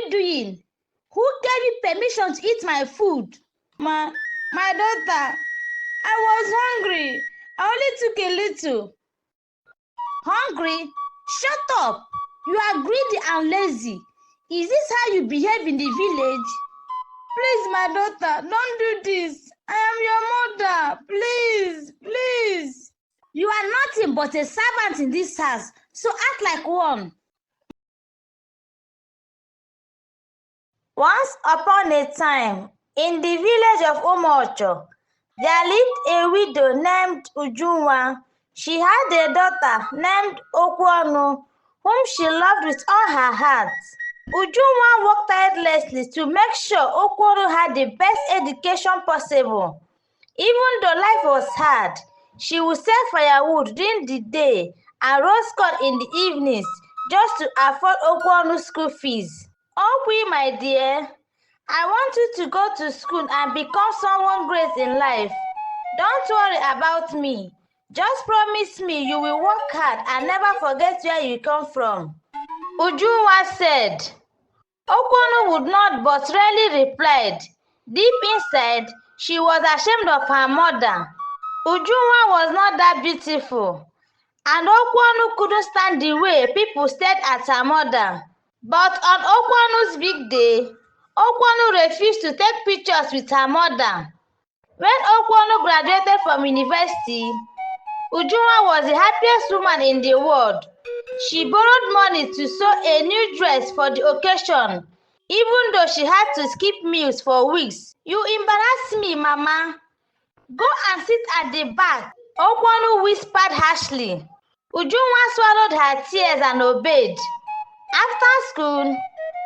you doing? Who gave you permission to eat my food? My daughter, I was hungry. I only took a little. Hungry? Shut up! You are greedy and lazy. Is this how you behave in the village? Please, my daughter, don't do this. I am your mother. Please, please. You are nothing but a servant in this house, so act like one. Once upon a time, in the village of Umocho, there lived a widow named Ujunwa. She had a daughter named Okwonu, whom she loved with all her heart. Ujunwa worked tirelessly to make sure Okwonu had the best education possible. Even though life was hard, she would sell firewood during the day and roast corn in the evenings just to afford Okwonu's school fees. Okwi, my dear, I want you to go to school and become someone great in life. Don't worry about me. Just promise me you will work hard and never forget where you come from. Ujunwa said. Okwonu would not but rarely replied. Deep inside, she was ashamed of her mother. Ujunwa was not that beautiful, and Okwonu couldn't stand the way people stared at her mother. But on Okwonu's big day, Okwonu refused to take pictures with her mother. When Okwonu graduated from university, Ujunwa was the happiest woman in the world. She borrowed money to sew a new dress for the occasion, even though she had to skip meals for weeks. You embarrass me, Mama. Go and sit at the back, Okwonu whispered harshly. Ujunwa swallowed her tears and obeyed. After school,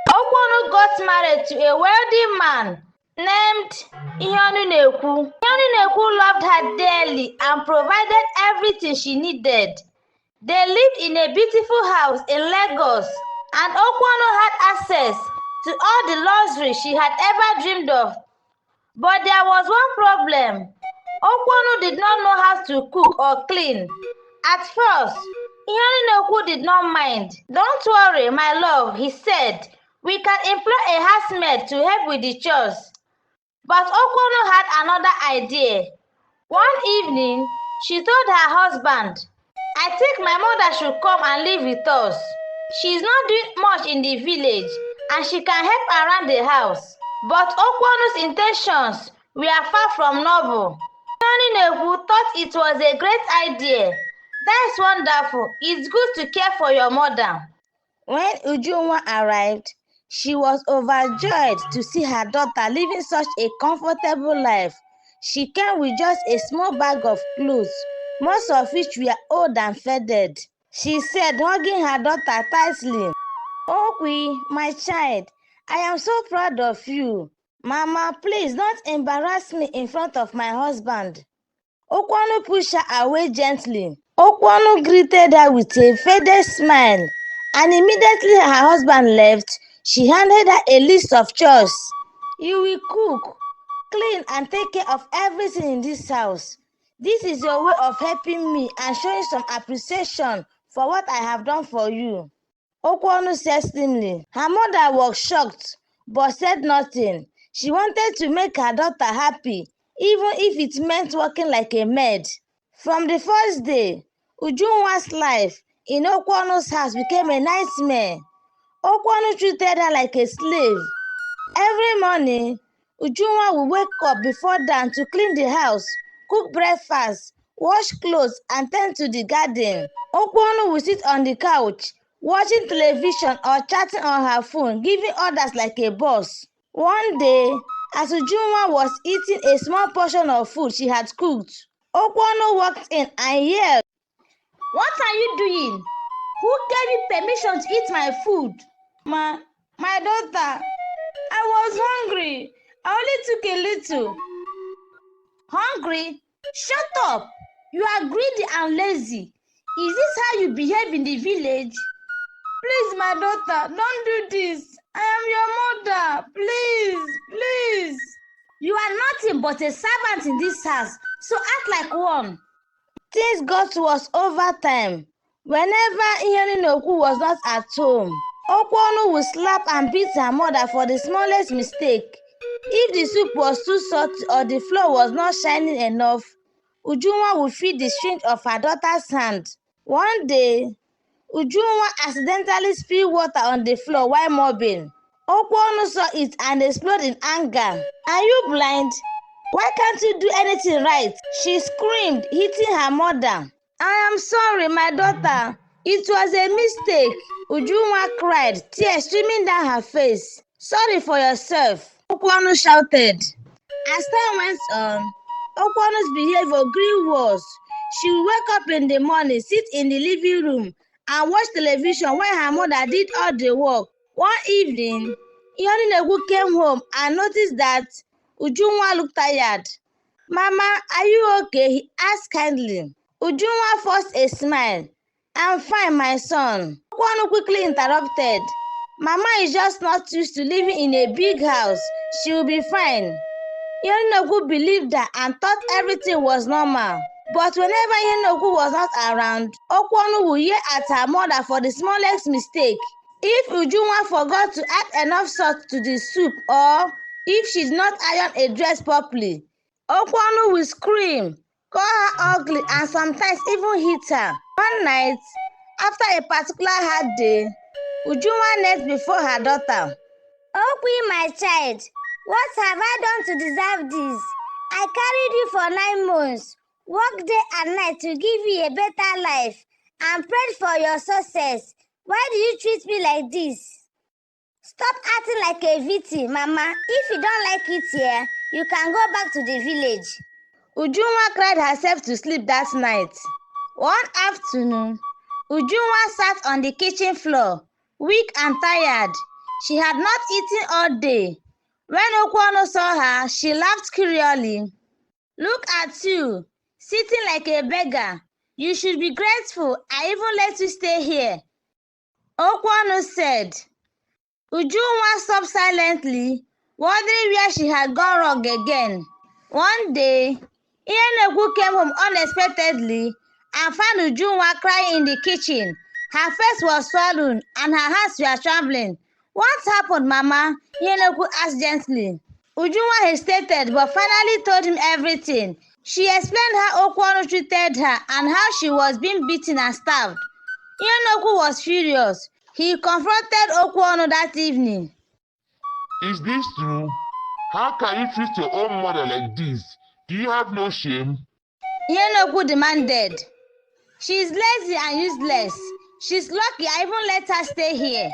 Okwonu got married to a wealthy man named Ihonu. Ihonu loved her dearly and provided everything she needed. They lived in a beautiful house in Lagos, and Okwonu had access to all the luxury she had ever dreamed of. But there was one problem. Okwonu did not know how to cook or clean. At first, Ihonu did not mind. Don't worry, my love, he said. We can employ a housemaid to help with the chores. But Okwonu had another idea. One evening, she told her husband, I think my mother should come and live with us. She's not doing much in the village and she can help around the house. But Okwonu's intentions were far from noble. Ihonu thought it was a great idea. That's wonderful. It's good to care for your mother. When Ujunwa arrived, she was overjoyed to see her daughter living such a comfortable life. She came with just a small bag of clothes, most of which were old and faded. She said, hugging her daughter tightly, Okwi, my child, I am so proud of you. Mama, please don't embarrass me in front of my husband. Okwonu pushed her away gently. Okwonu greeted her with a faded smile, and immediately her husband left, she handed her a list of chores. You will cook, clean, and take care of everything in this house. This is your way of helping me and showing some appreciation for what I have done for you. Okwonu said slimly. Her mother was shocked, but said nothing. She wanted to make her daughter happy, even if it meant working like a maid. From the first day, Ujunwa's life in Okwonu's house became a nightmare. Okwonu treated her like a slave. Every morning, Ujunwa would wake up before dawn to clean the house, cook breakfast, wash clothes, and tend to the garden. Okwonu would sit on the couch, watching television or chatting on her phone, giving orders like a boss. One day, as Ujunwa was eating a small portion of food she had cooked, Okwonu walked in and yelled, What are you doing? Who gave you permission to eat my food? My daughter, I was hungry. I only took a little. Hungry? Shut up! You are greedy and lazy. Is this how you behave in the village? Please, my daughter, don't do this. I am your mother. Please, please. You are nothing but a servant in this house, so act like one. Things got worse over time. Whenever Ihonu was not at home, Okwonu would slap and beat her mother for the smallest mistake. If the soup was too salty or the flour was not shining enough, Ujunwa would feel the strength of her daughter's hand. One day, Ujunwa accidentally spilled water on the floor while mopping. Okwonu saw it and exploded in anger. "Are you blind? Why can't you do anything right?" she screamed, hitting her mother. "I am sorry, my daughter. It was a mistake," Ujunwa cried, tears streaming down her face. "Sorry for yourself," Okwonu shouted. As time went on, Okwonu's behavior grew worse. She would wake up in the morning, sit in the living room, and watch television while her mother did all the work. One evening, Iheoninegu came home and noticed that Ujunwa looked tired. "Mama, are you okay?" he asked kindly. Ujunwa forced a smile. "I'm fine, my son." Okwonu quickly interrupted. "Mama is just not used to living in a big house. She will be fine." Iheoninegu believed her and thought everything was normal. But whenever Iheoninegu was not around, Okwonu would yell at her mother for the smallest mistake. If Ujunwa forgot to add enough salt to the soup, or if she did not iron a dress properly, Okwonu would scream, call her ugly, and sometimes even hit her. One night, after a particular hard day, Ujunwa knelt before her daughter. "Okwi, my child, what have I done to deserve this? I carried you for 9 months, worked day and night to give you a better life, and prayed for your success. Why do you treat me like this? Stop acting like a victim, Mama. If you don't like it here, you can go back to the village." Ujunwa cried herself to sleep that night. One afternoon, Ujunwa sat on the kitchen floor, weak and tired. She had not eaten all day. When Okwonu saw her, she laughed curiously. "Look at you, sitting like a beggar. You should be grateful I even let you stay here," Okwonu said. Ujunwa sobbed silently, wondering where she had gone wrong again. One day, Iheoninegu came home unexpectedly and found Ujunwa crying in the kitchen. Her face was swollen and her hands were trembling. "What happened, Mama?" Iheoninegu asked gently. Ujunwa hesitated but finally told him everything. She explained how Okwonu treated her and how she was being beaten and starved. Iheoninegu was furious. He confronted Okwonu that evening. Is this true? How can you treat your own mother like this? Do you have no shame? Iheoninegu demanded. "She is lazy and useless. She's lucky I even let her stay here,"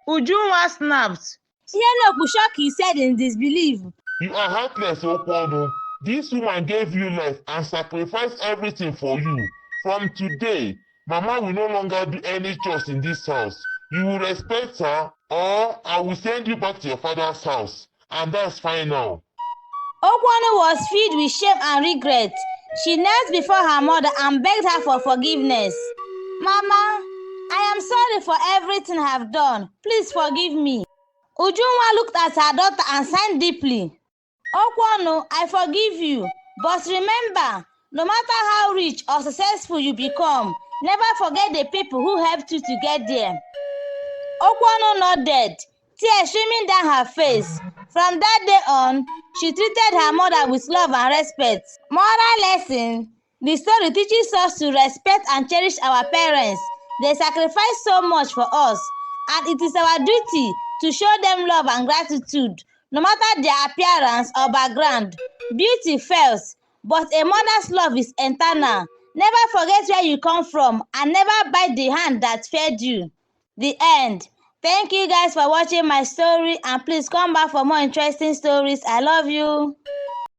Ujunwa snapped. Iheoninegu shook his head in disbelief. You are heartless, Okwonu. This woman gave you life and sacrificed everything for you. From today, Mama will no longer do any chores in this house. You will respect her, or I will send you back to your father's house. And that's fine now. Okwonu was filled with shame and regret. She knelt before her mother and begged her for forgiveness. "Mama, I am sorry for everything I have done. Please forgive me." Ujunwa looked at her daughter and sighed deeply. "Okwonu, I forgive you. But remember, no matter how rich or successful you become, never forget the people who helped you to get there." Okwonu nodded, tears streaming down her face. From that day on, she treated her mother with love and respect. Moral lesson: the story teaches us to respect and cherish our parents. They sacrificed so much for us, and it is our duty to show them love and gratitude, no matter their appearance or background. Beauty fails, but a mother's love is eternal. Never forget where you come from, and never bite the hand that fed you. The end. Thank you guys for watching my story, and please come back for more interesting stories. I love you.